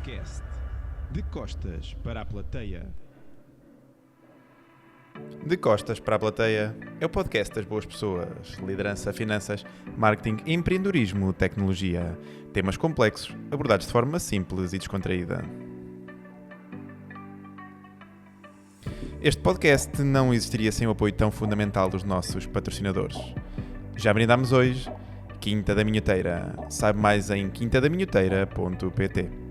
podcast De Costas para a Plateia. De Costas para a Plateia é o podcast das boas pessoas, liderança, finanças, marketing, empreendedorismo, tecnologia. Temas complexos, abordados de forma simples e descontraída. Este podcast não existiria sem o apoio tão fundamental dos nossos patrocinadores. Já brindámos hoje, Quinta da Minhoteira. Saiba mais em quintadaminhoteira.pt.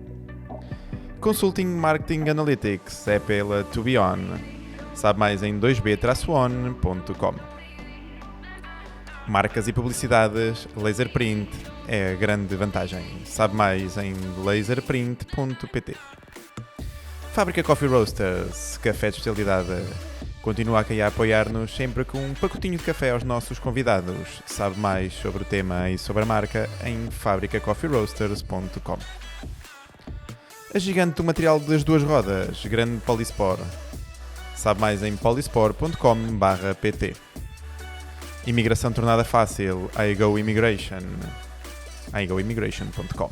Consulting Marketing Analytics é pela To Be On. Sabe mais em 2b-on.com. Marcas e publicidades, Laserprint é a grande vantagem. Sabe mais em laserprint.pt. Fábrica Coffee Roasters, café de especialidade. Continua aqui a apoiar-nos sempre com um pacotinho de café aos nossos convidados. Sabe mais sobre o tema e sobre a marca em fabricacoffeeroasters.com. A gigante do material das duas rodas, Grande Polispor. Sabe mais em polispor.com/pt. Imigração tornada fácil, iGo Immigration. iGoimmigration.com.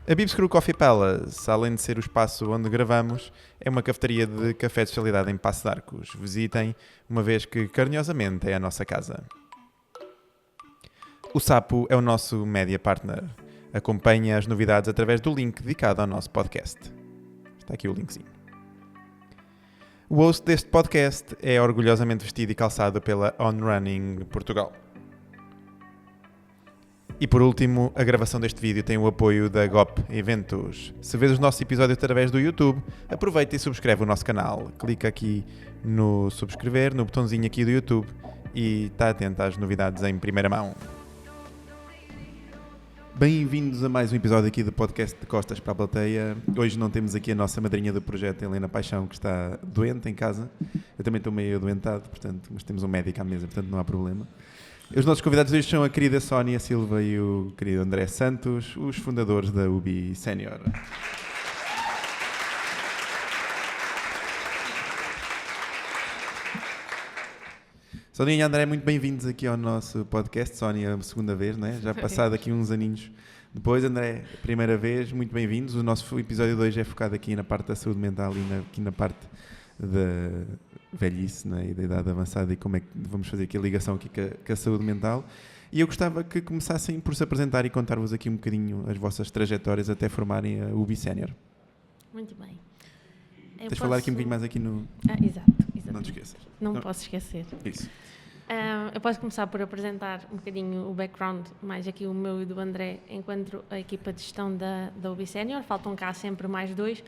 A Bibs Crew Coffee Palace, além de ser o espaço onde gravamos, é uma cafeteria de café de especialidade em Paço de Arcos. Visitem, uma vez que carinhosamente é a nossa casa. O Sapo é o nosso media partner. Acompanhe as novidades através do link dedicado ao nosso podcast. Está aqui o linkzinho. O host deste podcast é orgulhosamente vestido e calçado pela On Running Portugal. E por último, a gravação deste vídeo tem o apoio da GOP Eventos. Se vês os nossos episódios através do YouTube, aproveita e subscreve o nosso canal. Clica aqui no subscrever, no botãozinho aqui do YouTube e está atento às novidades em primeira mão. Bem-vindos a mais um episódio aqui do podcast De Costas para a Plateia. Hoje não temos aqui a nossa madrinha do projeto, Helena Paixão, que está doente em casa. Eu também estou meio adoentado, portanto, mas temos um médico à mesa, portanto não há problema. Os nossos convidados hoje são a querida Sónia Silva e o querido André Santos, os fundadores da UBI Sénior. Sónia e André, muito bem-vindos aqui ao nosso podcast. Sónia, a segunda vez, né? Já passado aqui uns aninhos depois. André, primeira vez, muito bem-vindos. O nosso episódio de hoje é focado aqui na parte da saúde mental e aqui na parte da velhice, né? E da idade avançada e como é que vamos fazer aqui a ligação aqui com a saúde mental. E eu gostava que começassem por se apresentar e contar-vos aqui um bocadinho as vossas trajetórias até formarem a UBI Sénior. Muito bem. Tens de falar aqui um bocadinho mais aqui no... Exato. Não te esqueças. Não posso esquecer. Isso. Eu posso começar por apresentar um bocadinho o background, mais aqui o meu e do André, enquanto a equipa de gestão da UBI Sénior. Faltam cá sempre mais dois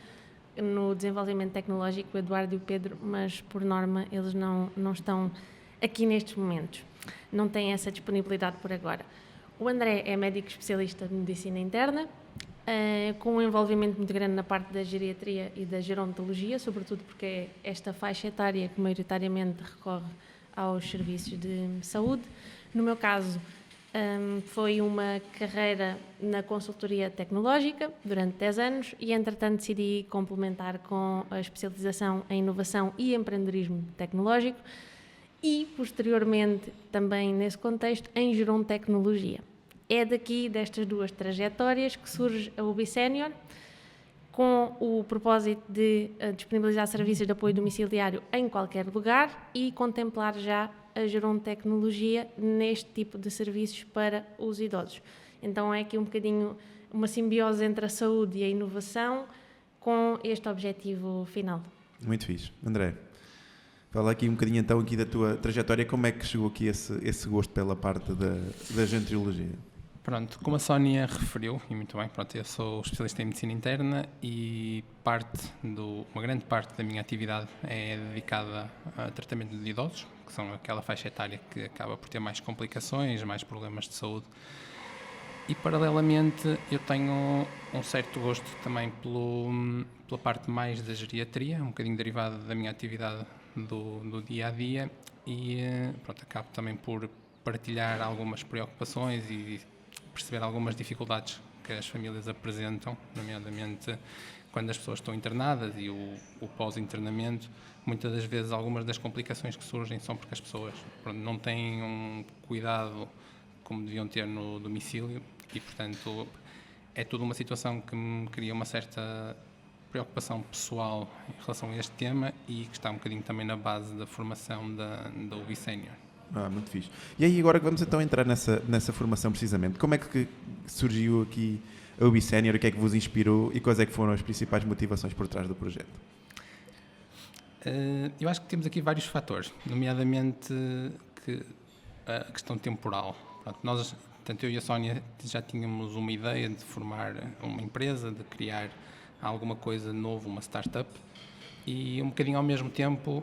no desenvolvimento tecnológico, o Eduardo e o Pedro, mas por norma eles não estão aqui nestes momentos. Não têm essa disponibilidade por agora. O André é médico especialista de medicina interna, com um envolvimento muito grande na parte da geriatria e da gerontologia, sobretudo porque é esta faixa etária que maioritariamente recorre aos serviços de saúde. No meu caso, foi uma carreira na consultoria tecnológica durante 10 anos e, entretanto, decidi complementar com a especialização em inovação e empreendedorismo tecnológico e, posteriormente, também nesse contexto, em gerontecnologia. É daqui, destas duas trajetórias, que surge a UBI Sénior, com o propósito de disponibilizar serviços de apoio domiciliário em qualquer lugar e contemplar já a gerontecnologia neste tipo de serviços para os idosos. Então é aqui um bocadinho uma simbiose entre a saúde e a inovação com este objetivo final. Muito fixe. André, fala aqui um bocadinho então aqui da tua trajetória, como é que chegou aqui esse gosto pela parte da gerontologia? Pronto, como a Sónia referiu, e muito bem, pronto, eu sou especialista em medicina interna e uma grande parte da minha atividade é dedicada a tratamento de idosos, que são aquela faixa etária que acaba por ter mais complicações, mais problemas de saúde. E, paralelamente, eu tenho um certo gosto também pela parte mais da geriatria, um bocadinho derivada da minha atividade do dia-a-dia e, pronto, acabo também por partilhar algumas preocupações e perceber algumas dificuldades que as famílias apresentam, nomeadamente quando as pessoas estão internadas e o pós-internamento. Muitas das vezes algumas das complicações que surgem são porque as pessoas não têm um cuidado como deviam ter no domicílio e, portanto, é tudo uma situação que me cria uma certa preocupação pessoal em relação a este tema e que está um bocadinho também na base da formação da UB Senior. Muito fixe. E aí agora que vamos então entrar nessa formação precisamente, como é que surgiu aqui a UB Senior, o que é que vos inspirou e quais é que foram as principais motivações por trás do projeto? Eu acho que temos aqui vários fatores, nomeadamente a questão temporal. Pronto, tanto eu e a Sónia já tínhamos uma ideia de formar uma empresa, de criar alguma coisa novo, uma startup, e um bocadinho ao mesmo tempo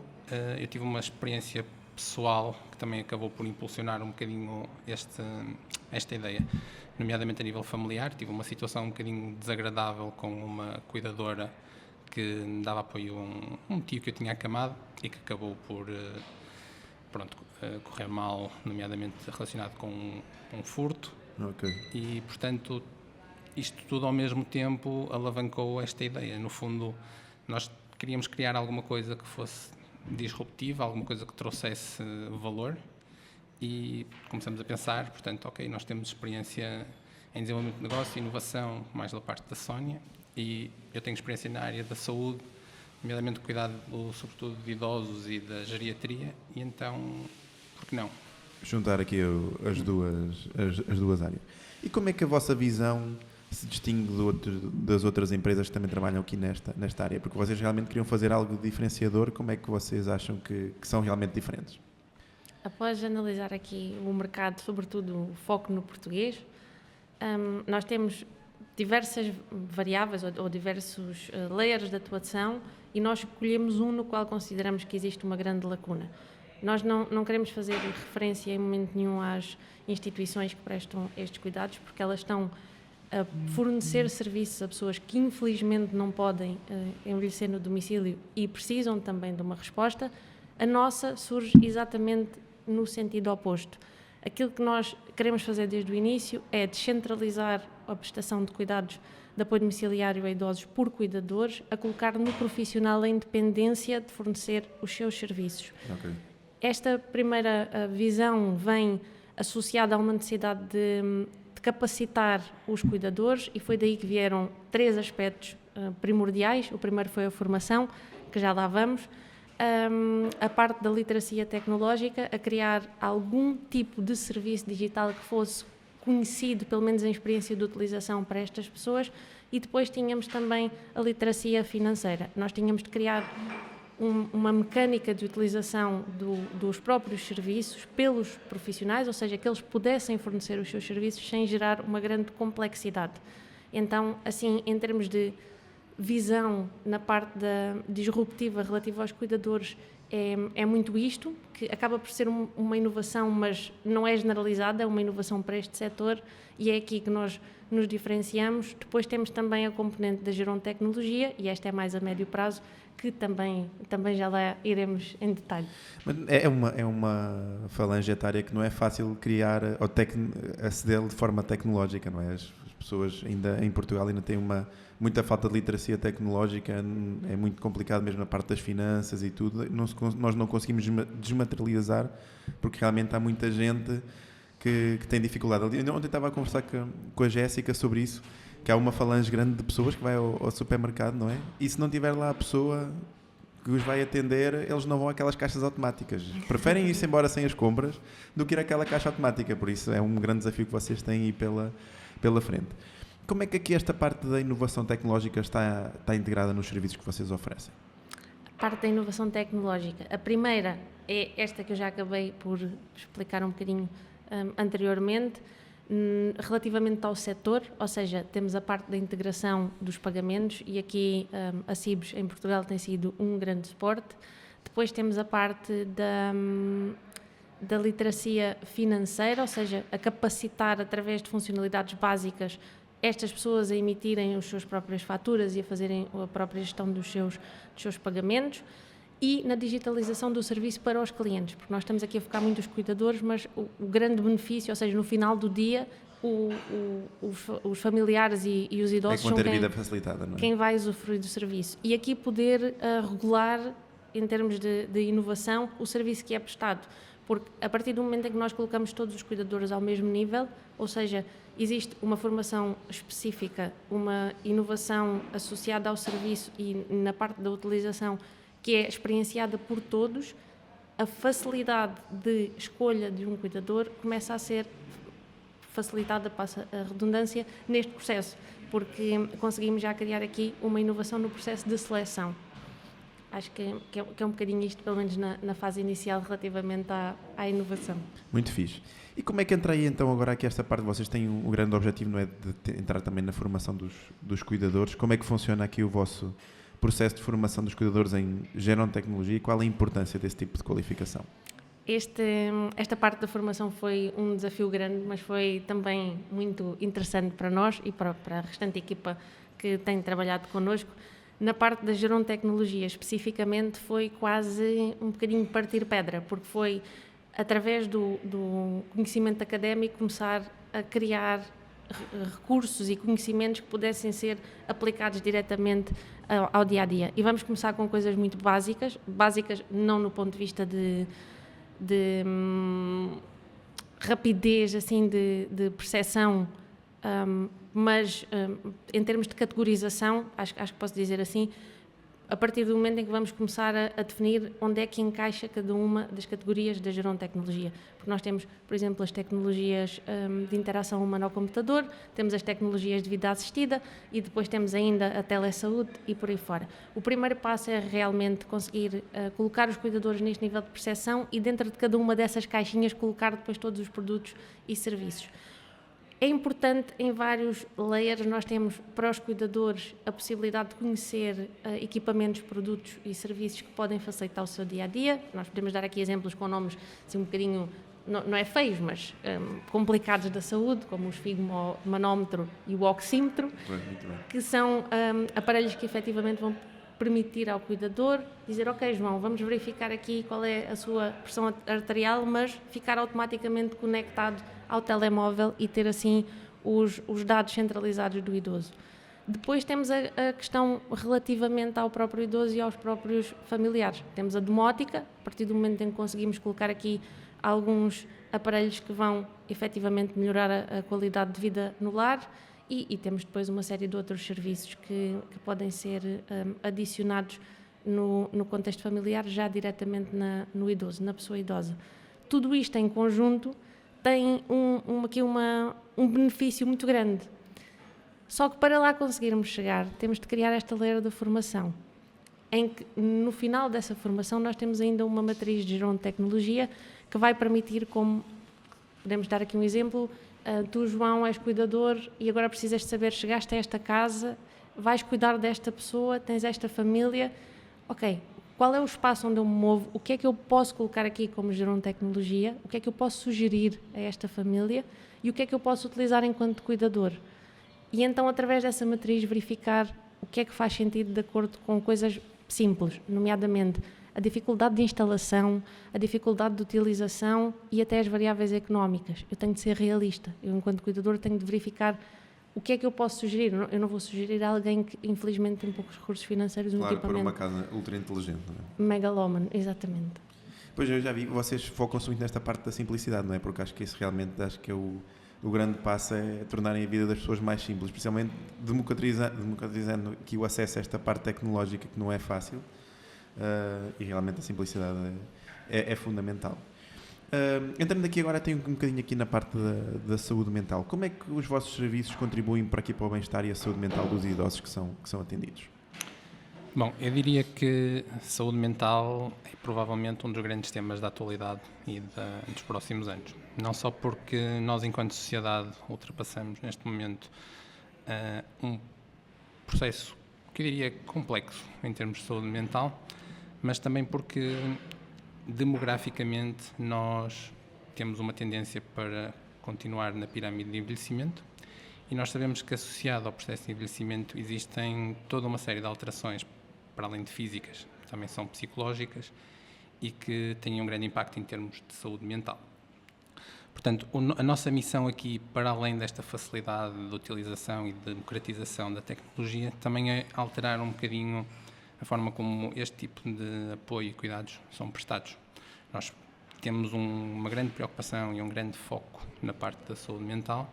eu tive uma experiência pessoal que também acabou por impulsionar um bocadinho esta ideia, nomeadamente a nível familiar. Tive uma situação um bocadinho desagradável com uma cuidadora que me dava apoio a um tio que eu tinha acamado e que acabou por correr mal, nomeadamente relacionado com um furto. Okay. E, portanto, isto tudo ao mesmo tempo alavancou esta ideia. No fundo, nós queríamos criar alguma coisa que fosse disruptiva, alguma coisa que trouxesse valor, e começamos a pensar, portanto, ok, nós temos experiência em desenvolvimento de negócio, inovação, mais da parte da Sónia, e eu tenho experiência na área da saúde, nomeadamente cuidado, sobretudo, de idosos e da geriatria, e então, por que não? Juntar aqui as duas áreas. E como é que a vossa visão se distingue das outras empresas que também trabalham aqui nesta área? Porque vocês realmente queriam fazer algo diferenciador, como é que vocês acham que são realmente diferentes? Após analisar aqui o mercado, sobretudo o foco no português, nós temos diversas variáveis ou diversos layers de atuação e nós escolhemos um no qual consideramos que existe uma grande lacuna. Nós não queremos fazer referência em momento nenhum às instituições que prestam estes cuidados, porque elas estão a fornecer serviços a pessoas que infelizmente não podem envelhecer no domicílio e precisam também de uma resposta. A nossa surge exatamente no sentido oposto. Aquilo que nós queremos fazer desde o início é descentralizar a prestação de cuidados de apoio domiciliário a idosos por cuidadores, a colocar no profissional a independência de fornecer os seus serviços. Okay. Esta primeira visão vem associada a uma necessidade de capacitar os cuidadores e foi daí que vieram 3 aspectos primordiais. O primeiro foi a formação, que já lá vamos, a parte da literacia tecnológica, a criar algum tipo de serviço digital que fosse conhecido, pelo menos em experiência de utilização para estas pessoas, e depois tínhamos também a literacia financeira. Nós tínhamos de criar uma mecânica de utilização dos próprios serviços pelos profissionais, ou seja, que eles pudessem fornecer os seus serviços sem gerar uma grande complexidade. Então, assim, em termos de visão na parte disruptiva relativa aos cuidadores, é muito isto, que acaba por ser uma inovação, mas não é generalizada, é uma inovação para este setor e é aqui que nós nos diferenciamos. Depois temos também a componente da gerontecnologia, e esta é mais a médio prazo, que também já lá iremos em detalhe. Mas é uma falange etária que não é fácil criar ou aceder de forma tecnológica, não é? As pessoas ainda em Portugal ainda têm muita falta de literacia tecnológica, é muito complicado mesmo na parte das finanças e tudo. Nós não conseguimos desmaterializar porque realmente há muita gente que tem dificuldade. Ontem estava a conversar com a Jéssica sobre isso, que há uma falange grande de pessoas que vai ao supermercado, não é? E se não tiver lá a pessoa que os vai atender, eles não vão àquelas caixas automáticas. Preferem ir-se embora sem as compras do que ir àquela caixa automática. Por isso é um grande desafio que vocês têm aí pela frente. Como é que aqui esta parte da inovação tecnológica está integrada nos serviços que vocês oferecem? A parte da inovação tecnológica. A primeira é esta que eu já acabei por explicar um bocadinho anteriormente, relativamente ao setor, ou seja, temos a parte da integração dos pagamentos e aqui a Cibos em Portugal tem sido um grande suporte. Depois temos a parte da literacia financeira, ou seja, a capacitar através de funcionalidades básicas estas pessoas a emitirem as suas próprias faturas e a fazerem a própria gestão dos seus pagamentos. E na digitalização do serviço para os clientes, porque nós estamos aqui a focar muito os cuidadores, mas o grande benefício, ou seja, no final do dia, os familiares e os idosos são vida facilitada, não é? Quem vai usufruir do serviço. E aqui poder regular, em termos de inovação, o serviço que é prestado. Porque a partir do momento em que nós colocamos todos os cuidadores ao mesmo nível, ou seja, existe uma formação específica, uma inovação associada ao serviço e na parte da utilização que é experienciada por todos, a facilidade de escolha de um cuidador começa a ser facilitada, passa a redundância, neste processo, porque conseguimos já criar aqui uma inovação no processo de seleção. Acho que é um bocadinho isto, pelo menos na fase inicial, relativamente à inovação. Muito fixe. E como é que entra aí então agora aqui esta parte? Vocês têm um grande objetivo, não é, de entrar também na formação dos cuidadores. Como é que funciona aqui o vosso processo de formação dos cuidadores em gerontecnologia e qual é a importância desse tipo de qualificação? Esta parte da formação foi um desafio grande, mas foi também muito interessante para nós e para a restante equipa que tem trabalhado connosco. Na parte da gerontecnologia, especificamente, foi quase um bocadinho partir pedra, porque foi, através do conhecimento académico, começar a criar recursos e conhecimentos que pudessem ser aplicados diretamente ao dia-a-dia. E vamos começar com coisas muito básicas não no ponto de vista de rapidez, assim, de percepção, mas em termos de categorização, acho que posso dizer assim, a partir do momento em que vamos começar a definir onde é que encaixa cada uma das categorias da gerontecnologia. Porque nós temos, por exemplo, as tecnologias de interação humano-computador, temos as tecnologias de vida assistida e depois temos ainda a telesaúde e por aí fora. O primeiro passo é realmente conseguir colocar os cuidadores neste nível de percepção e dentro de cada uma dessas caixinhas colocar depois todos os produtos e serviços. É importante, em vários layers, nós temos para os cuidadores a possibilidade de conhecer equipamentos, produtos e serviços que podem facilitar o seu dia-a-dia. Nós podemos dar aqui exemplos com nomes assim, um bocadinho, não é feios, mas complicados da saúde, como o esfigmomanómetro e o oxímetro, que são aparelhos que efetivamente vão permitir ao cuidador dizer, ok, João, vamos verificar aqui qual é a sua pressão arterial, mas ficar automaticamente conectado ao telemóvel e ter assim os dados centralizados do idoso. Depois temos a questão relativamente ao próprio idoso e aos próprios familiares. Temos a domótica, a partir do momento em que conseguimos colocar aqui alguns aparelhos que vão efetivamente melhorar a qualidade de vida no lar, e temos depois uma série de outros serviços que podem ser adicionados no contexto familiar, já diretamente no idoso, na pessoa idosa. Tudo isto em conjunto tem aqui um benefício muito grande. Só que para lá conseguirmos chegar, temos de criar esta layer da formação, em que no final dessa formação nós temos ainda uma matriz de gerontecnologia que vai permitir, como podemos dar aqui um exemplo, tu, João, és cuidador e agora precisas de saber, chegaste a esta casa, vais cuidar desta pessoa, tens esta família, ok, qual é o espaço onde eu me movo, o que é que eu posso colocar aqui como gerontecnologia, o que é que eu posso sugerir a esta família e o que é que eu posso utilizar enquanto cuidador. E então, através dessa matriz, verificar o que é que faz sentido de acordo com coisas simples, nomeadamente a dificuldade de instalação, a dificuldade de utilização e até as variáveis económicas. Eu tenho de ser realista. Eu, enquanto cuidador, tenho de verificar o que é que eu posso sugerir. Eu não vou sugerir a alguém que, infelizmente, tem poucos recursos financeiros no equipamento. Claro, para uma casa ultra inteligente, não é? Megalómano, exatamente. Pois, eu já vi, vocês focam-se muito nesta parte da simplicidade, não é? Porque acho que isso realmente, acho que é o grande passo é tornarem a vida das pessoas mais simples, especialmente democratizando aqui o acesso a esta parte tecnológica que não é fácil. E realmente a simplicidade é fundamental. Entrando aqui agora, tenho um bocadinho aqui na parte da saúde mental. Como é que os vossos serviços contribuem para o bem-estar e a saúde mental dos idosos que são atendidos? Bom, eu diria que a saúde mental é provavelmente um dos grandes temas da atualidade e dos próximos anos. Não só porque nós, enquanto sociedade, ultrapassamos neste momento um processo que eu diria complexo em termos de saúde mental, mas também porque demograficamente nós temos uma tendência para continuar na pirâmide de envelhecimento e nós sabemos que associado ao processo de envelhecimento existem toda uma série de alterações, para além de físicas, também são psicológicas e que têm um grande impacto em termos de saúde mental. Portanto, a nossa missão aqui, para além desta facilidade de utilização e de democratização da tecnologia, também é alterar um bocadinho a forma como este tipo de apoio e cuidados são prestados. Nós temos uma grande preocupação e um grande foco na parte da saúde mental,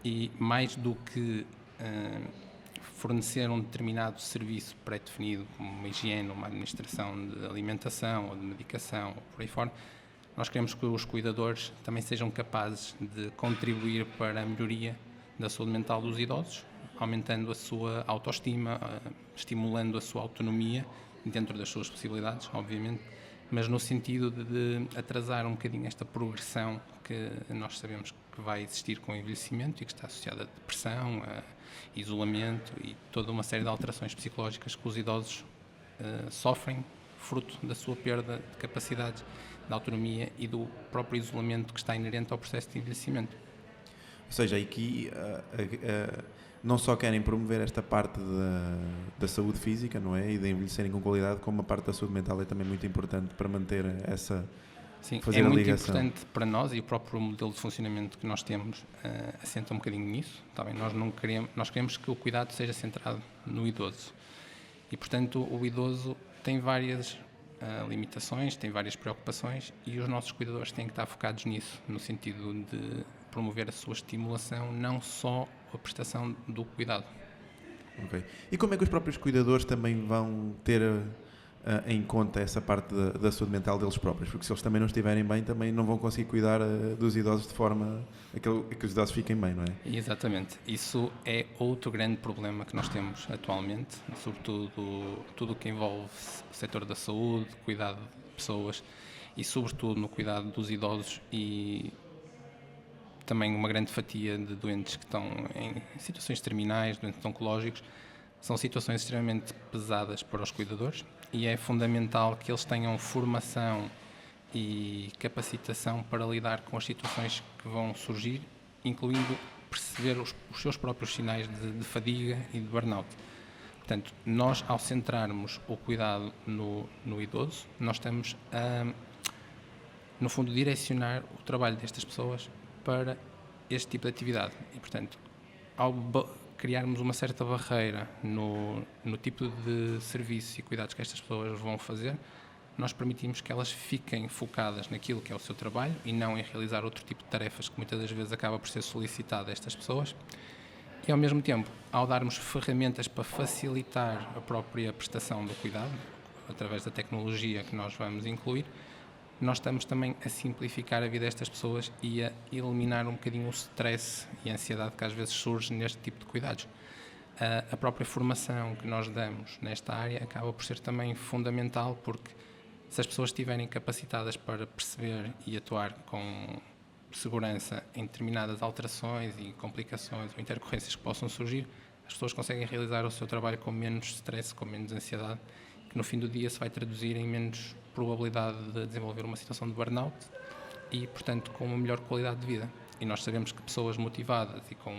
E mais do que fornecer um determinado serviço pré-definido, como uma higiene, uma administração de alimentação ou de medicação, ou por aí fora, nós queremos que os cuidadores também sejam capazes de contribuir para a melhoria da saúde mental dos idosos, aumentando a sua autoestima, estimulando a sua autonomia, dentro das suas possibilidades, obviamente, mas no sentido de atrasar um bocadinho esta progressão que nós sabemos que vai existir com o envelhecimento e que está associada a depressão, a isolamento e toda uma série de alterações psicológicas que os idosos sofrem, fruto da sua perda de capacidade de autonomia e do próprio isolamento que está inerente ao processo de envelhecimento. Ou seja, aqui não só querem promover esta parte da saúde física, não é? E de envelhecerem com qualidade, como a parte da saúde mental é também muito importante para manter essa... Sim, fazer é a muito ligação. importante para nós e o próprio modelo de funcionamento que nós temos assenta um bocadinho nisso. Tá bem? Nós queremos que o cuidado seja centrado no idoso. E, portanto, o idoso tem várias limitações, tem várias preocupações e os nossos cuidadores têm que estar focados nisso, no sentido de promover a sua estimulação, não só a prestação do cuidado. Okay. E como é que os próprios cuidadores também vão ter em conta essa parte da saúde mental deles próprios? Porque se eles também não estiverem bem, também não vão conseguir cuidar dos idosos de forma a que os idosos fiquem bem, não é? Exatamente. Isso é outro grande problema que nós temos atualmente, sobretudo tudo o que envolve o setor da saúde, cuidado de pessoas e sobretudo no cuidado dos idosos e também uma grande fatia de doentes que estão em situações terminais, doentes oncológicos. São situações extremamente pesadas para os cuidadores e é fundamental que eles tenham formação e capacitação para lidar com as situações que vão surgir, incluindo perceber os seus próprios sinais de fadiga e de burnout. Portanto, nós, ao centrarmos o cuidado no idoso, nós estamos a, no fundo, direcionar o trabalho destas pessoas para este tipo de atividade. E, portanto, ao criarmos uma certa barreira no tipo de serviço e cuidados que estas pessoas vão fazer, nós permitimos que elas fiquem focadas naquilo que é o seu trabalho e não em realizar outro tipo de tarefas que muitas das vezes acaba por ser solicitado a estas pessoas. E, ao mesmo tempo, ao darmos ferramentas para facilitar a própria prestação do cuidado, através da tecnologia que nós vamos incluir, nós estamos também a simplificar a vida destas pessoas e a eliminar um bocadinho o stress e a ansiedade que às vezes surge neste tipo de cuidados. A própria formação que nós damos nesta área acaba por ser também fundamental, porque se as pessoas estiverem capacitadas para perceber e atuar com segurança em determinadas alterações e complicações ou intercorrências que possam surgir, as pessoas conseguem realizar o seu trabalho com menos stress, com menos ansiedade, que no fim do dia se vai traduzir em menos probabilidade de desenvolver uma situação de burnout e, portanto, com uma melhor qualidade de vida. E nós sabemos que pessoas motivadas e com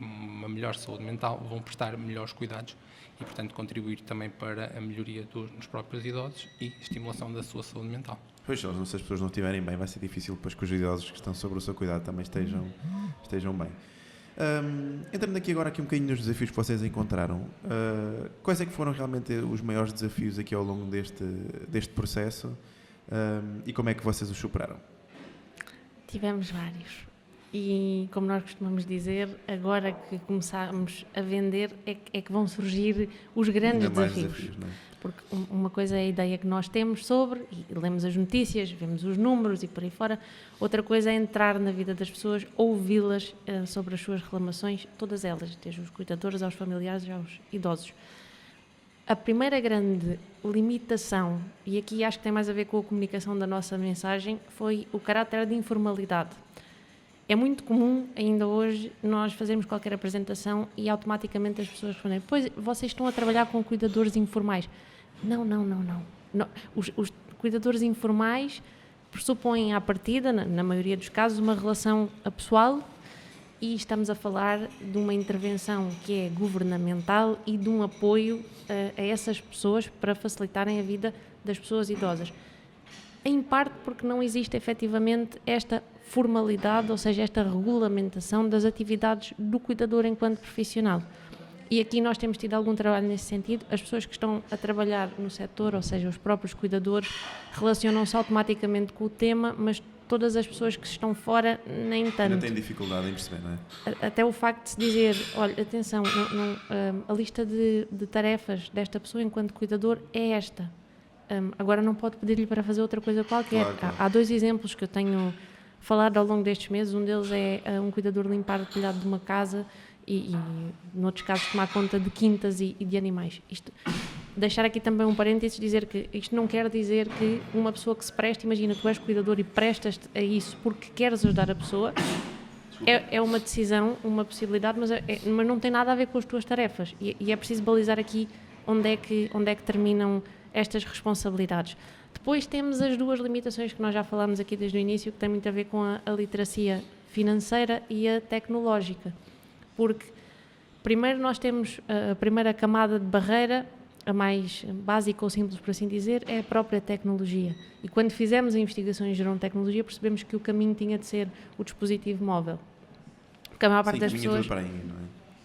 uma melhor saúde mental vão prestar melhores cuidados e, portanto, contribuir também para a melhoria dos próprios idosos e estimulação da sua saúde mental. Pois, se as pessoas não estiverem bem, vai ser difícil depois que os idosos que estão sobre o seu cuidado também estejam bem. Entrando aqui agora um bocadinho nos desafios que vocês encontraram, quais é que foram realmente os maiores desafios aqui ao longo deste processo e como é que vocês os superaram? Tivemos vários e, como nós costumamos dizer, agora que começamos a vender é que vão surgir os grandes Ainda mais desafios, não é? porque uma coisa é a ideia que nós temos sobre, e lemos as notícias, vemos os números e por aí fora, outra coisa é entrar na vida das pessoas, ouvi-las sobre as suas reclamações, todas elas, desde os cuidadores aos familiares e aos idosos. A primeira grande limitação, e aqui acho que tem mais a ver com a comunicação da nossa mensagem, foi o caráter de informalidade. É muito comum, ainda hoje, nós fazermos qualquer apresentação e automaticamente as pessoas respondem: pois, vocês estão a trabalhar com cuidadores informais. Não. Os cuidadores informais pressupõem à partida, na maioria dos casos, uma relação pessoal e estamos a falar de uma intervenção que é governamental e de um apoio a essas pessoas para facilitarem a vida das pessoas idosas. Em parte porque não existe efetivamente esta formalidade, ou seja, esta regulamentação das atividades do cuidador enquanto profissional. E aqui nós temos tido algum trabalho nesse sentido. As pessoas que estão a trabalhar no setor, ou seja, os próprios cuidadores, relacionam-se automaticamente com o tema, mas todas as pessoas que estão fora, nem tanto. Ainda tem dificuldade em perceber, não é? Até o facto de se dizer, olha, atenção, a lista de tarefas desta pessoa enquanto cuidador é esta. Agora não pode pedir-lhe para fazer outra coisa qualquer. Claro. Há 2 exemplos que eu tenho falado ao longo destes meses. Um deles é um cuidador limpar o telhado de uma casa e noutros casos, tomar conta de quintas e de animais. Deixar aqui também um parênteses, dizer que isto não quer dizer que uma pessoa que se presta, imagina, tu és cuidador e prestas-te a isso porque queres ajudar a pessoa, é uma decisão, uma possibilidade, mas não tem nada a ver com as tuas tarefas. E é preciso balizar aqui onde é que terminam estas responsabilidades. Depois temos as 2 limitações que nós já falámos aqui desde o início, que têm muito a ver com a literacia financeira e a tecnológica. Porque primeiro nós temos a primeira camada de barreira, a mais básica ou simples, por assim dizer, é a própria tecnologia. E quando fizemos a investigação em geral de tecnologia, percebemos que o caminho tinha de ser o dispositivo móvel. Porque a maior parte das pessoas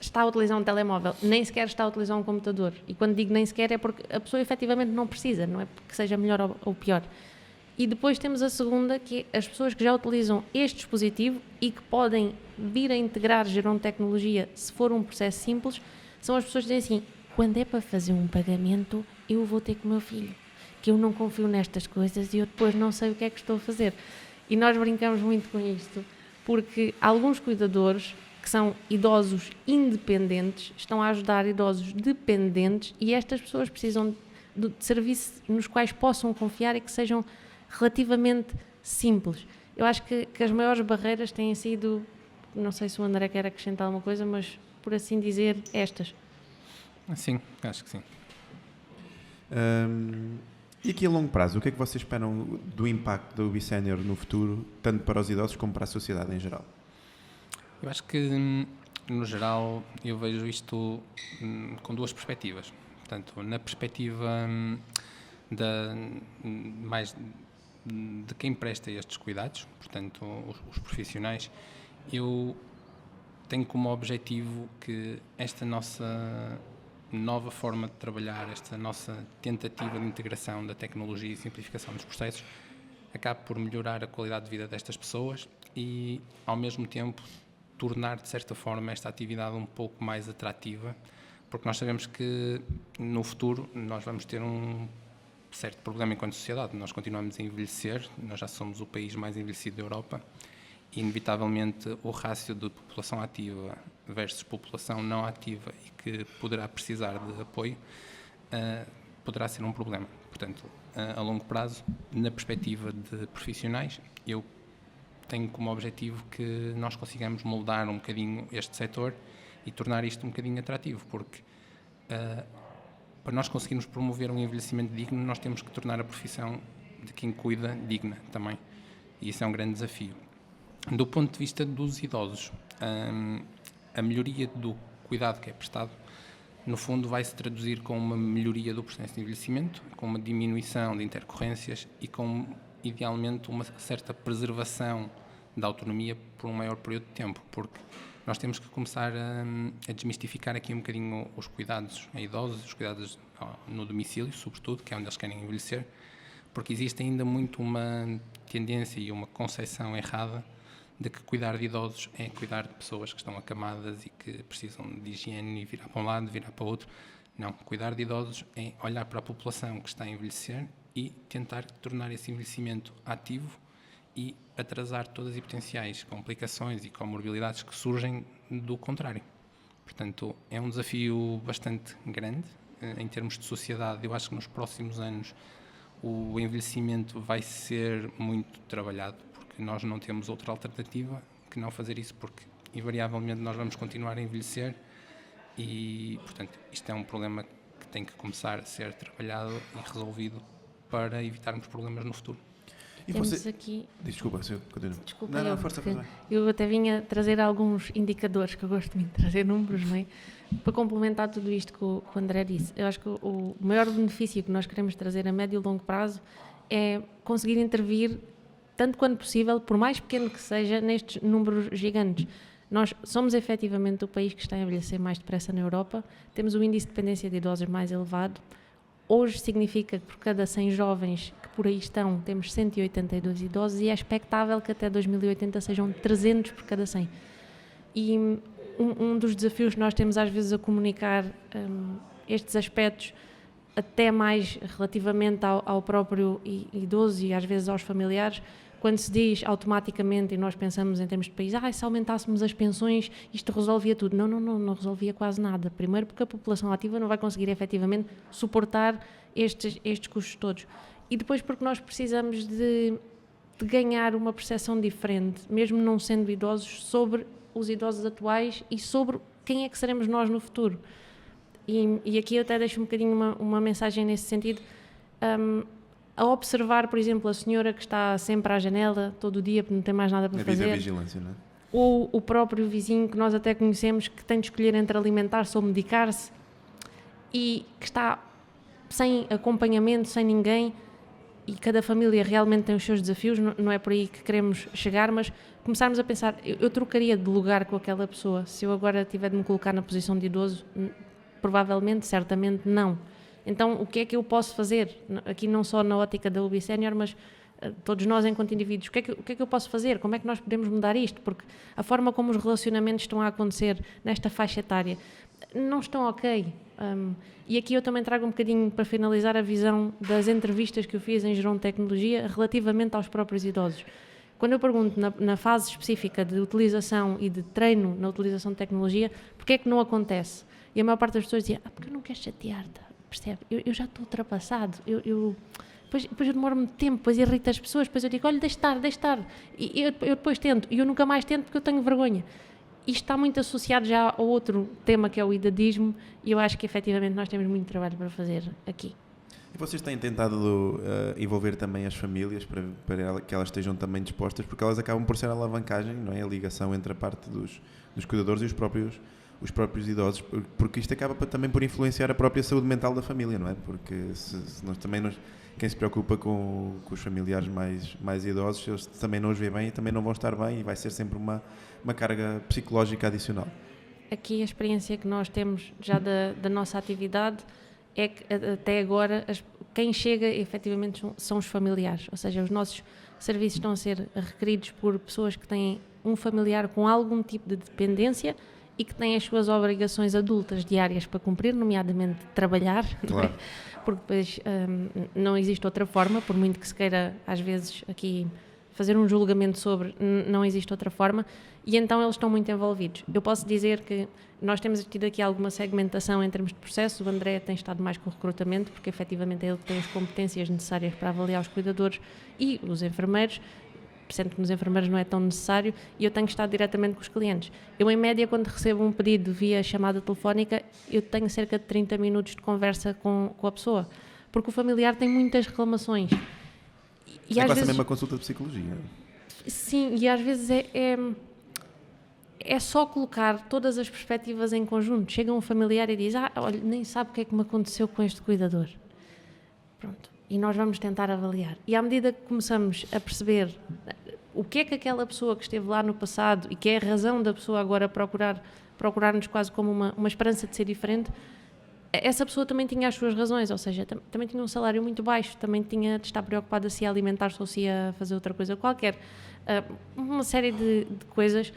está a utilizar um telemóvel, nem sequer está a utilizar um computador. E quando digo nem sequer é porque a pessoa efetivamente não precisa, não é porque seja melhor ou pior. E depois temos a segunda, que é as pessoas que já utilizam este dispositivo e que podem vir a integrar geram tecnologia se for um processo simples, são as pessoas que dizem assim, quando é para fazer um pagamento, eu vou ter com o meu filho, que eu não confio nestas coisas e eu depois não sei o que é que estou a fazer. E nós brincamos muito com isto, porque alguns cuidadores, que são idosos independentes, estão a ajudar idosos dependentes e estas pessoas precisam de serviços nos quais possam confiar e que sejam relativamente simples. Eu acho que as maiores barreiras têm sido, não sei se o André quer acrescentar alguma coisa, mas por assim dizer, estas. Sim, acho que sim. E aqui a longo prazo, o que é que vocês esperam do impacto da UbiSenior no futuro, tanto para os idosos como para a sociedade em geral? Eu acho que, no geral, eu vejo isto com 2 perspectivas. Portanto, na perspectiva mais de quem presta estes cuidados, portanto, os profissionais, eu tenho como objetivo que esta nossa nova forma de trabalhar, esta nossa tentativa de integração da tecnologia e simplificação dos processos acabe por melhorar a qualidade de vida destas pessoas e, ao mesmo tempo, tornar, de certa forma, esta atividade um pouco mais atrativa, porque nós sabemos que, no futuro, nós vamos ter um certo problema enquanto sociedade. Nós continuamos a envelhecer, nós já somos o país mais envelhecido da Europa e, inevitavelmente, o rácio de população ativa versus população não ativa e que poderá precisar de apoio poderá ser um problema. Portanto, a longo prazo, na perspectiva de profissionais, eu tenho como objetivo que nós consigamos moldar um bocadinho este setor e tornar isto um bocadinho atrativo, porque para nós conseguirmos promover um envelhecimento digno, nós temos que tornar a profissão de quem cuida digna também. E isso é um grande desafio. Do ponto de vista dos idosos, a melhoria do cuidado que é prestado, no fundo, vai se traduzir com uma melhoria do processo de envelhecimento, com uma diminuição de intercorrências e com, idealmente, uma certa preservação da autonomia por um maior período de tempo, porque nós temos que começar a desmistificar aqui um bocadinho os cuidados a idosos, os cuidados no domicílio, sobretudo, que é onde eles querem envelhecer, porque existe ainda muito uma tendência e uma concepção errada de que cuidar de idosos é cuidar de pessoas que estão acamadas e que precisam de higiene e virar para um lado, virar para o outro. Não, cuidar de idosos é olhar para a população que está a envelhecer e tentar tornar esse envelhecimento ativo e atrasar todas as potenciais complicações e comorbilidades que surgem do contrário. Portanto, é um desafio bastante grande em termos de sociedade. Eu acho que nos próximos anos o envelhecimento vai ser muito trabalhado, porque nós não temos outra alternativa que não fazer isso, porque invariavelmente nós vamos continuar a envelhecer e, portanto, isto é um problema que tem que começar a ser trabalhado e resolvido para evitarmos problemas no futuro. E Temos você... aqui... Desculpa, se eu continuo. Desculpa, não, força. Eu até vinha trazer alguns indicadores, que eu gosto muito de trazer números, não é? Para complementar tudo isto que o André disse. Eu acho que o maior benefício que nós queremos trazer a médio e longo prazo é conseguir intervir, tanto quanto possível, por mais pequeno que seja, nestes números gigantes. Nós somos efetivamente o país que está a envelhecer mais depressa na Europa, temos o índice de dependência de idosos mais elevado, Hoje significa que por cada 100 jovens que por aí estão, temos 182 idosos e é expectável que até 2080 sejam 300 por cada 100. E um dos desafios que nós temos às vezes a comunicar estes aspectos até mais relativamente ao próprio idoso e às vezes aos familiares, quando se diz automaticamente, e nós pensamos em termos de país, se aumentássemos as pensões isto resolvia tudo. Não resolvia quase nada. Primeiro porque a população ativa não vai conseguir efetivamente suportar estes custos todos. E depois porque nós precisamos de ganhar uma percepção diferente, mesmo não sendo idosos, sobre os idosos atuais e sobre quem é que seremos nós no futuro. E aqui eu até deixo um bocadinho uma mensagem nesse sentido, a observar, por exemplo, a senhora que está sempre à janela todo o dia porque não tem mais nada para fazer. A vigilância, não é? Ou o próprio vizinho que nós até conhecemos que tem de escolher entre alimentar-se ou medicar-se e que está sem acompanhamento, sem ninguém, e cada família realmente tem os seus desafios, não é por aí que queremos chegar, mas começarmos a pensar, eu trocaria de lugar com aquela pessoa, se eu agora tiver de me colocar na posição de idoso, provavelmente, certamente não. Então, o que é que eu posso fazer? Aqui não só na ótica da UBI Sénior, mas todos nós enquanto indivíduos, o que é que eu posso fazer? Como é que nós podemos mudar isto? Porque a forma como os relacionamentos estão a acontecer nesta faixa etária não estão ok. E aqui eu também trago um bocadinho, para finalizar, a visão das entrevistas que eu fiz em Gerão de Tecnologia relativamente aos próprios idosos. Quando eu pergunto na fase específica de utilização e de treino na utilização de tecnologia, porque é que não acontece? E a maior parte das pessoas dizia, porque eu não quero chatear-te, percebe? Eu já estou ultrapassado, depois eu demoro muito tempo, depois irrito as pessoas, depois eu digo, olha, deixa estar, e eu depois tento, e eu nunca mais tento porque eu tenho vergonha. Isto está muito associado já a outro tema que é o idadismo, e eu acho que efetivamente nós temos muito trabalho para fazer aqui. E vocês têm tentado envolver também as famílias para que elas estejam também dispostas, porque elas acabam por ser a alavancagem, não é? A ligação entre a parte dos cuidadores e os próprios idosos, porque isto acaba também por influenciar a própria saúde mental da família, não é? Porque quem se preocupa com os familiares mais idosos, eles também não os vê bem e também não vão estar bem e vai ser sempre uma carga psicológica adicional. Aqui a experiência que nós temos já da nossa atividade é que até agora quem chega efetivamente são os familiares, ou seja, os nossos serviços estão a ser requeridos por pessoas que têm um familiar com algum tipo de dependência e que têm as suas obrigações adultas diárias para cumprir, nomeadamente trabalhar, claro. Porque depois não existe outra forma, por muito que se queira às vezes aqui fazer um julgamento sobre, não existe outra forma, e então eles estão muito envolvidos. Eu posso dizer que nós temos tido aqui alguma segmentação em termos de processo, o André tem estado mais com o recrutamento, porque efetivamente é ele que tem as competências necessárias para avaliar os cuidadores e os enfermeiros, sendo que nos enfermeiros não é tão necessário, e eu tenho estado diretamente com os clientes. Eu, em média, quando recebo um pedido via chamada telefónica, eu tenho cerca de 30 minutos de conversa com a pessoa, porque o familiar tem muitas reclamações. E é quase também uma consulta de psicologia. Sim, e às vezes é só colocar todas as perspectivas em conjunto. Chega um familiar e diz, olha, nem sabe o que é que me aconteceu com este cuidador. Pronto. E nós vamos tentar avaliar. E à medida que começamos a perceber o que é que aquela pessoa que esteve lá no passado e que é a razão da pessoa agora procurar-nos quase como uma esperança de ser diferente, essa pessoa também tinha as suas razões, ou seja, também tinha um salário muito baixo, também tinha de estar preocupada se ia alimentar-se ou se ia fazer outra coisa qualquer. Uma série de coisas.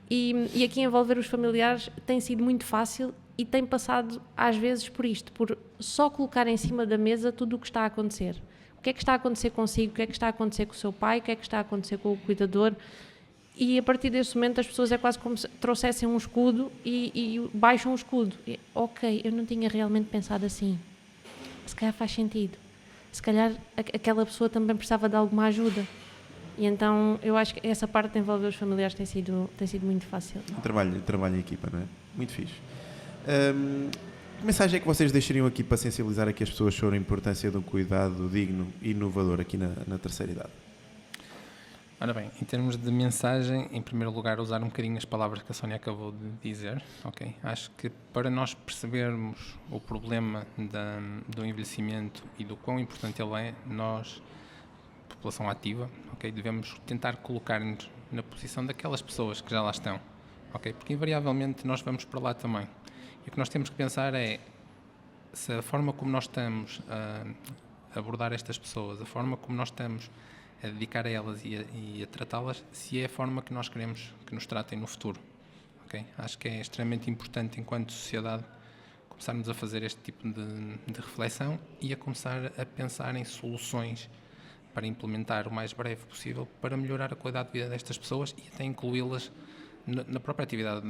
E aqui envolver os familiares tem sido muito fácil e tem passado às vezes por isto, por só colocar em cima da mesa tudo o que está a acontecer. O que é que está a acontecer consigo, o que é que está a acontecer com o seu pai, o que é que está a acontecer com o cuidador, e a partir desse momento as pessoas é quase como se trouxessem um escudo e baixam o escudo. Ok, eu não tinha realmente pensado assim, se calhar faz sentido, se calhar aquela pessoa também precisava de alguma ajuda. E então eu acho que essa parte de envolver os familiares tem sido muito fácil. Trabalho em equipa, não é? Muito fixe. Que mensagem é que vocês deixariam aqui para sensibilizar aqui as pessoas sobre a importância de um cuidado digno e inovador aqui na terceira idade? Ora bem, em termos de mensagem, em primeiro lugar, usar um bocadinho as palavras que a Sónia acabou de dizer, ok? Acho que para nós percebermos o problema do envelhecimento e do quão importante ele é, nós, população ativa, ok? Devemos tentar colocar-nos na posição daquelas pessoas que já lá estão, ok? Porque invariavelmente nós vamos para lá também. E o que nós temos que pensar é se a forma como nós estamos a abordar estas pessoas, a forma como nós estamos a dedicar a elas e a tratá-las, se é a forma que nós queremos que nos tratem no futuro. Okay? Acho que é extremamente importante, enquanto sociedade, começarmos a fazer este tipo de reflexão e a começar a pensar em soluções para implementar o mais breve possível para melhorar a qualidade de vida destas pessoas e até incluí-las na própria atividade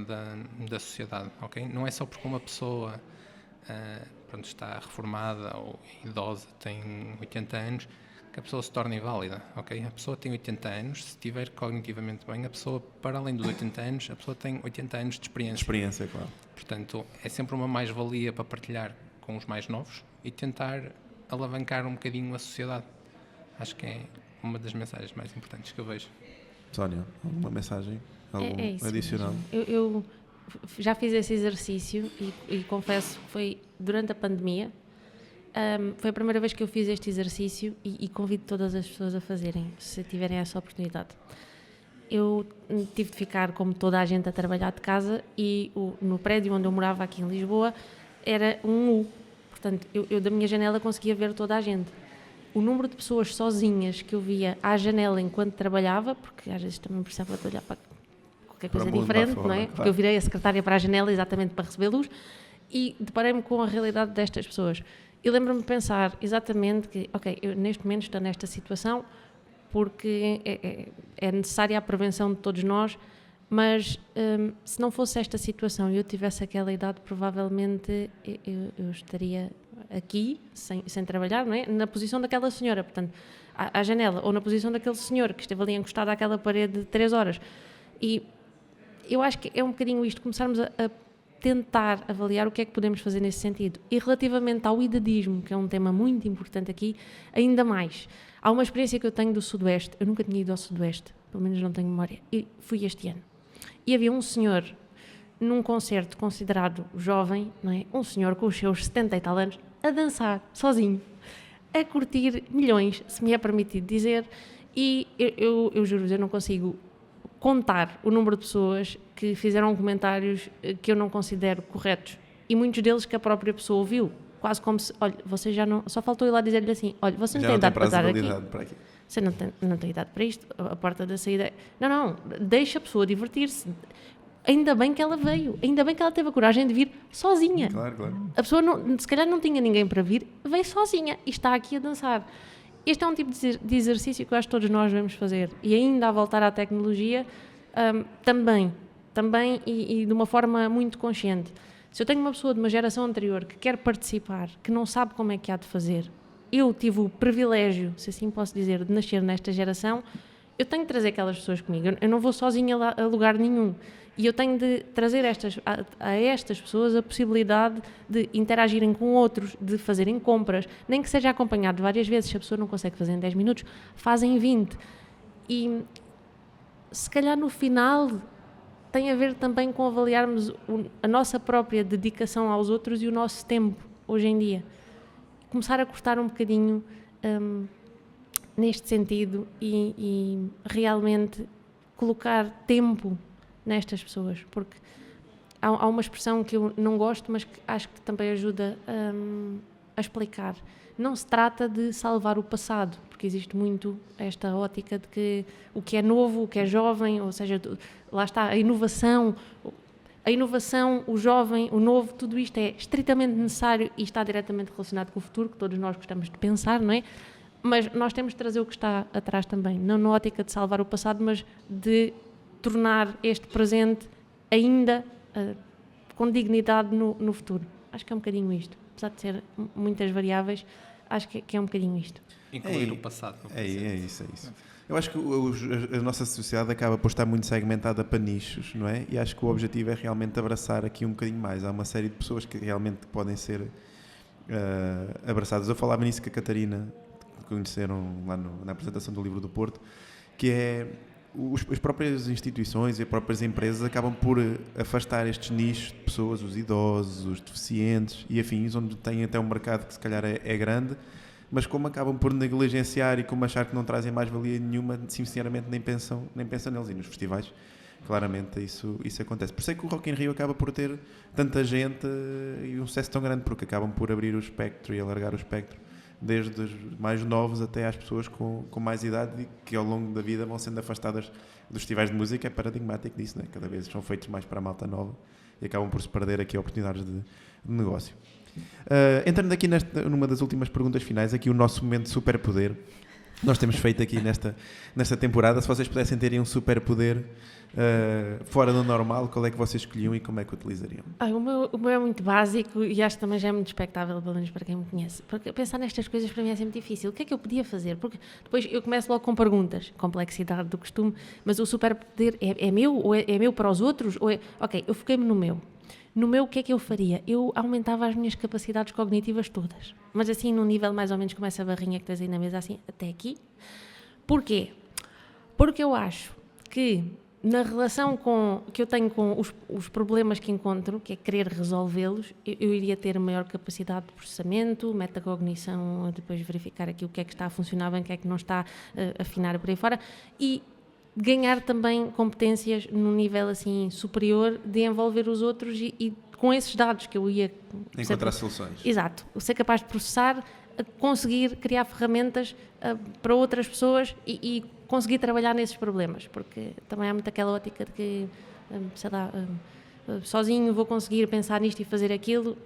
da sociedade. Okay? Não é só porque uma pessoa está reformada ou idosa, tem 80 anos, que a pessoa se torna inválida, ok? A pessoa tem 80 anos, se estiver cognitivamente bem, a pessoa, para além dos 80 anos, a pessoa tem 80 anos de experiência. Experiência, claro. Portanto, é sempre uma mais-valia para partilhar com os mais novos e tentar alavancar um bocadinho a sociedade. Acho que é uma das mensagens mais importantes que eu vejo. Sónia, alguma mensagem? Algo isso adicional? Eu já fiz esse exercício e confesso que foi durante a pandemia. Foi a primeira vez que eu fiz este exercício e convido todas as pessoas a fazerem, se tiverem essa oportunidade. Eu tive de ficar, como toda a gente, a trabalhar de casa e no prédio onde eu morava aqui em Lisboa era um U. Portanto, eu da minha janela conseguia ver toda a gente. O número de pessoas sozinhas que eu via à janela enquanto trabalhava, porque às vezes também precisava de olhar para qualquer coisa diferente, não é? Porque eu virei a secretária para a janela exatamente para receber luz e deparei-me com a realidade destas pessoas. E lembro-me de pensar exatamente que, eu neste momento estou nesta situação porque é necessária a prevenção de todos nós, mas se não fosse esta situação e eu tivesse aquela idade, provavelmente eu estaria aqui, sem trabalhar, não é? Na posição daquela senhora, portanto, à janela, ou na posição daquele senhor que esteve ali encostado àquela parede de 3 horas. E eu acho que é um bocadinho isto, começarmos a tentar avaliar o que é que podemos fazer nesse sentido. E relativamente ao idadismo, que é um tema muito importante aqui, ainda mais. Há uma experiência que eu tenho do Sudoeste, eu nunca tinha ido ao Sudoeste, pelo menos não tenho memória, e fui este ano. E havia um senhor, num concerto considerado jovem, não é? Um senhor com os seus 70 e tal anos, a dançar, sozinho, a curtir milhões, se me é permitido dizer, e eu juro-vos, eu não consigo contar o número de pessoas que fizeram comentários que eu não considero corretos e muitos deles que a própria pessoa ouviu, quase como se, olha, você já não, só faltou ir lá dizer-lhe assim, olha, você não tem idade para estar aqui, você não tem idade para isto, a porta da saída, não, deixa a pessoa divertir-se, ainda bem que ela veio, ainda bem que ela teve a coragem de vir sozinha, Claro. a pessoa se calhar não tinha ninguém para vir, veio sozinha e está aqui a dançar. Este é um tipo de exercício que eu acho que todos nós devemos fazer. E ainda a voltar à tecnologia, também e de uma forma muito consciente. Se eu tenho uma pessoa de uma geração anterior que quer participar, que não sabe como é que há de fazer, eu tive o privilégio, se assim posso dizer, de nascer nesta geração, eu tenho de trazer aquelas pessoas comigo. Eu não vou sozinha a lugar nenhum. E eu tenho de trazer a estas pessoas a possibilidade de interagirem com outros, de fazerem compras, nem que seja acompanhado várias vezes. Se a pessoa não consegue fazer em 10 minutos, fazem 20. E se calhar no final tem a ver também com avaliarmos a nossa própria dedicação aos outros e o nosso tempo hoje em dia. Começar a cortar um bocadinho neste sentido e realmente colocar tempo nestas pessoas, porque há uma expressão que eu não gosto, mas que acho que também ajuda a explicar. Não se trata de salvar o passado, porque existe muito esta ótica de que o que é novo, o que é jovem, ou seja, lá está a inovação, o jovem, o novo, tudo isto é estritamente necessário e está diretamente relacionado com o futuro, que todos nós gostamos de pensar, não é? Mas nós temos de trazer o que está atrás também, não na ótica de salvar o passado, mas de tornar este presente ainda com dignidade no futuro. Acho que é um bocadinho isto. Apesar de ser muitas variáveis, acho que é um bocadinho isto. Incluir o passado. É isso. Eu acho que a nossa sociedade acaba por estar muito segmentada para nichos, não é? E acho que o objetivo é realmente abraçar aqui um bocadinho mais. Há uma série de pessoas que realmente podem ser abraçadas. Eu falava nisso com a Catarina, que conheceram lá na apresentação do Livro do Porto, que é as próprias instituições e as próprias empresas acabam por afastar estes nichos de pessoas, os idosos, os deficientes e afins, onde tem até um mercado que se calhar é grande, mas como acabam por negligenciar e como achar que não trazem mais valia nenhuma, sinceramente nem pensam neles. E nos festivais claramente isso acontece. Por isso é que o Rock in Rio acaba por ter tanta gente e um sucesso tão grande, porque acabam por abrir o espectro e alargar o espectro, desde os mais novos até às pessoas com mais idade, e que ao longo da vida vão sendo afastadas dos festivais de música. É paradigmático disso, né? Cada vez são feitos mais para a malta nova e acabam por se perder aqui oportunidades de negócio. Entrando aqui numa das últimas perguntas finais, aqui o nosso momento de superpoder. Nós temos feito aqui nesta temporada. Se vocês pudessem terem um superpoder fora do normal, qual é que vocês escolhiam e como é que o utilizariam? O meu é muito básico e acho que também já é muito expectável, pelo menos para quem me conhece. Porque pensar nestas coisas para mim é sempre difícil. O que é que eu podia fazer? Porque depois eu começo logo com perguntas, complexidade do costume, mas o superpoder é meu ou é meu para os outros? Ok, eu foquei-me no meu. No meu, o que é que eu faria? Eu aumentava as minhas capacidades cognitivas todas. Mas assim, num nível mais ou menos como essa barrinha que tens aí na mesa, assim, até aqui. Porquê? Porque eu acho que na relação que eu tenho com os problemas que encontro, que é querer resolvê-los, eu iria ter maior capacidade de processamento, metacognição, depois verificar aqui o que é que está a funcionar bem, o que é que não está a afinar por aí fora, e ganhar também competências num nível assim superior de envolver os outros e com esses dados que eu ia... Encontrar soluções. Exato. Ser capaz de processar, conseguir criar ferramentas para outras pessoas e conseguir trabalhar nesses problemas, porque também há muito aquela ótica de que, sei lá, sozinho vou conseguir pensar nisto e fazer aquilo.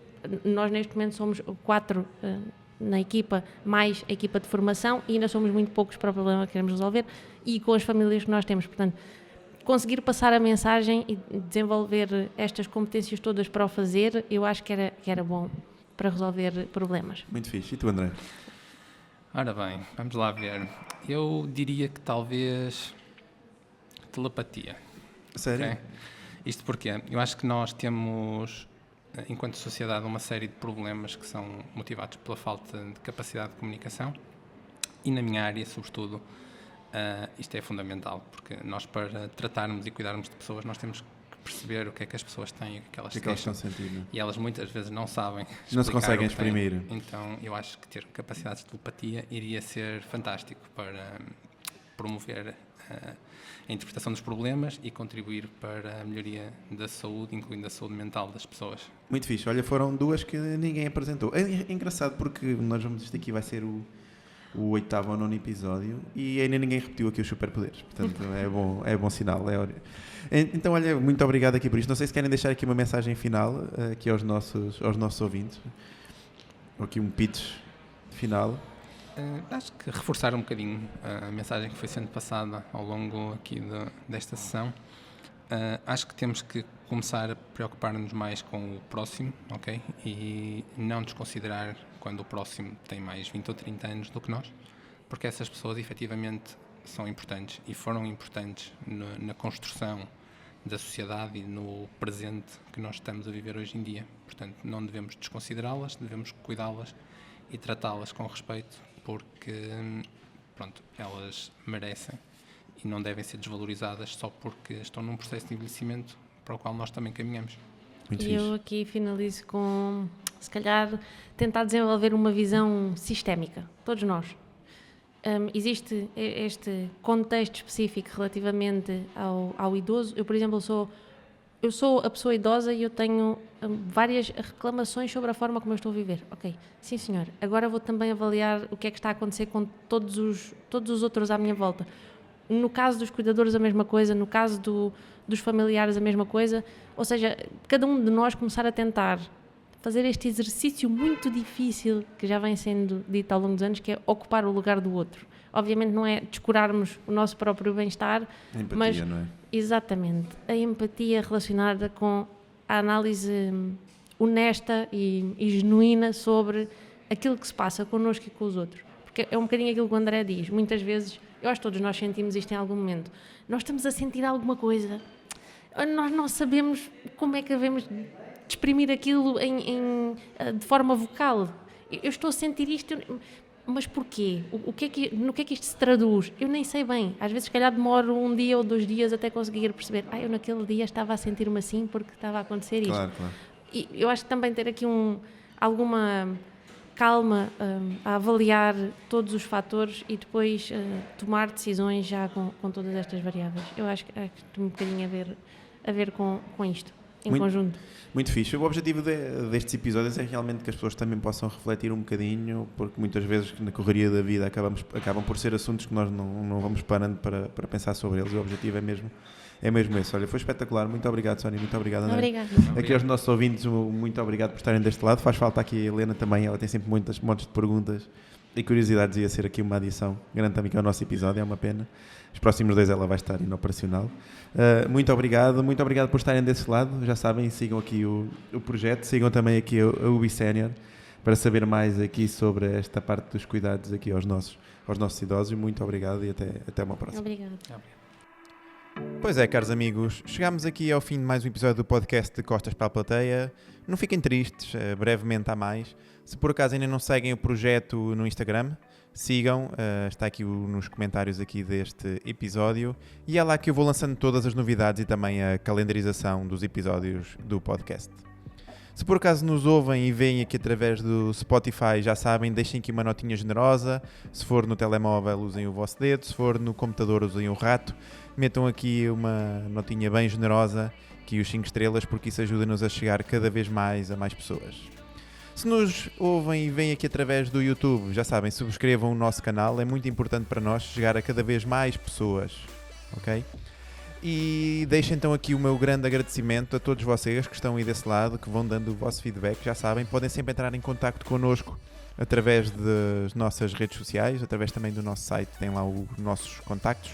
Nós neste momento somos 4 na equipa, mais a equipa de formação, e ainda somos muito poucos para o problema que queremos resolver, e com as famílias que nós temos. Portanto, conseguir passar a mensagem e desenvolver estas competências todas para o fazer, eu acho que era bom para resolver problemas. Muito fixe. E tu, André? Ora bem, vamos lá ver. Eu diria que talvez telepatia. Sério? Okay? Isto porque eu acho que nós temos, enquanto sociedade, uma série de problemas que são motivados pela falta de capacidade de comunicação, e na minha área, sobretudo, isto é fundamental, porque nós, para tratarmos e cuidarmos de pessoas, nós temos que perceber o que é que as pessoas têm e o que é que elas estão a sentir, não é? E elas muitas vezes não sabem explicar, não se conseguem o que têm. exprimir. Então eu acho que ter capacidades de telepatia iria ser fantástico para promover a interpretação dos problemas e contribuir para a melhoria da saúde, incluindo a saúde mental das pessoas. Muito fixe. Olha, foram 2 que ninguém apresentou. É engraçado porque isto aqui vai ser o 8º ou 9º episódio e ainda ninguém repetiu aqui os superpoderes. Portanto, é bom sinal. Então, olha, muito obrigado aqui por isto. Não sei se querem deixar aqui uma mensagem final aqui aos nossos ouvintes. Ou aqui um pitch final. Acho que reforçar um bocadinho a mensagem que foi sendo passada ao longo aqui desta sessão. Acho que temos que começar a preocupar-nos mais com o próximo, ok? E não desconsiderar quando o próximo tem mais 20 ou 30 anos do que nós, porque essas pessoas efetivamente são importantes e foram importantes na construção da sociedade e no presente que nós estamos a viver hoje em dia. Portanto, não devemos desconsiderá-las, devemos cuidá-las e tratá-las com respeito, porque elas merecem e não devem ser desvalorizadas só porque estão num processo de envelhecimento para o qual nós também caminhamos. Muito e fixe. Eu aqui finalizo com, se calhar, tentar desenvolver uma visão sistémica, todos nós. Existe este contexto específico relativamente ao idoso. Eu, por exemplo, eu sou a pessoa idosa e eu tenho várias reclamações sobre a forma como eu estou a viver. Ok, sim senhor, agora vou também avaliar o que é que está a acontecer com todos os outros à minha volta. No caso dos cuidadores a mesma coisa, no caso dos familiares a mesma coisa, ou seja, cada um de nós começar a tentar fazer este exercício muito difícil que já vem sendo dito ao longo dos anos, que é ocupar o lugar do outro. Obviamente não é descurarmos o nosso próprio bem-estar, A empatia, mas não é? exatamente, a empatia relacionada com a análise honesta e genuína sobre aquilo que se passa connosco e com os outros. Porque é um bocadinho aquilo que o André diz, muitas vezes, eu acho que todos nós sentimos isto em algum momento, nós estamos a sentir alguma coisa, nós não sabemos como é que devemos exprimir aquilo de forma vocal. Eu estou a sentir isto, mas porquê? No que é que isto se traduz? Eu nem sei bem. Às vezes, se calhar, demoro 1 dia ou 2 dias até conseguir perceber. Eu naquele dia estava a sentir-me assim porque estava a acontecer isto. Claro. E eu acho que também ter aqui alguma calma, a avaliar todos os fatores e depois tomar decisões já com todas estas variáveis. Eu acho que tem um bocadinho a ver com isto, em conjunto. Muito fixe. O objetivo destes episódios é realmente que as pessoas também possam refletir um bocadinho, porque muitas vezes na correria da vida acabam por ser assuntos que nós não vamos parando para pensar sobre eles. O objetivo é mesmo esse. Olha, foi espetacular. Muito obrigado, Sónia. Muito obrigado, André. Obrigada. Aqui aos nossos ouvintes, muito obrigado por estarem deste lado. Faz falta aqui a Helena também. Ela tem sempre montes de perguntas e curiosidades. Ia ser aqui uma adição grande também que é o nosso episódio. É uma pena. Os próximos 2 ela vai estar inoperacional. Muito obrigado por estarem desse lado. Já sabem, sigam aqui o projeto. Sigam também aqui a UB Sénior para saber mais aqui sobre esta parte dos cuidados aqui aos nossos idosos. Muito obrigado e até uma próxima. Obrigada. Pois é, caros amigos, chegámos aqui ao fim de mais um episódio do podcast de Costas para a Plateia. Não fiquem tristes, brevemente há mais. Se por acaso ainda não seguem o projeto no Instagram, sigam, está aqui nos comentários aqui deste episódio. E é lá que eu vou lançando todas as novidades e também a calendarização dos episódios do podcast. Se por acaso nos ouvem e veem aqui através do Spotify, já sabem, deixem aqui uma notinha generosa. Se for no telemóvel, usem o vosso dedo. Se for no computador, usem o rato. Metam aqui uma notinha bem generosa, aqui os 5 estrelas, porque isso ajuda-nos a chegar cada vez mais a mais pessoas. Se nos ouvem e veem aqui através do YouTube, já sabem, subscrevam o nosso canal. É muito importante para nós chegar a cada vez mais pessoas, ok? E deixem então aqui o meu grande agradecimento a todos vocês que estão aí desse lado, que vão dando o vosso feedback. Já sabem, podem sempre entrar em contacto connosco através das nossas redes sociais, através também do nosso site, tem lá os nossos contactos.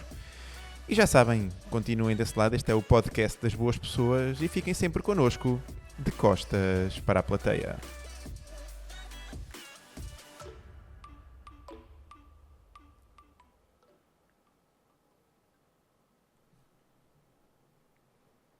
E já sabem, continuem desse lado, este é o podcast das boas pessoas e fiquem sempre connosco, de costas para a plateia.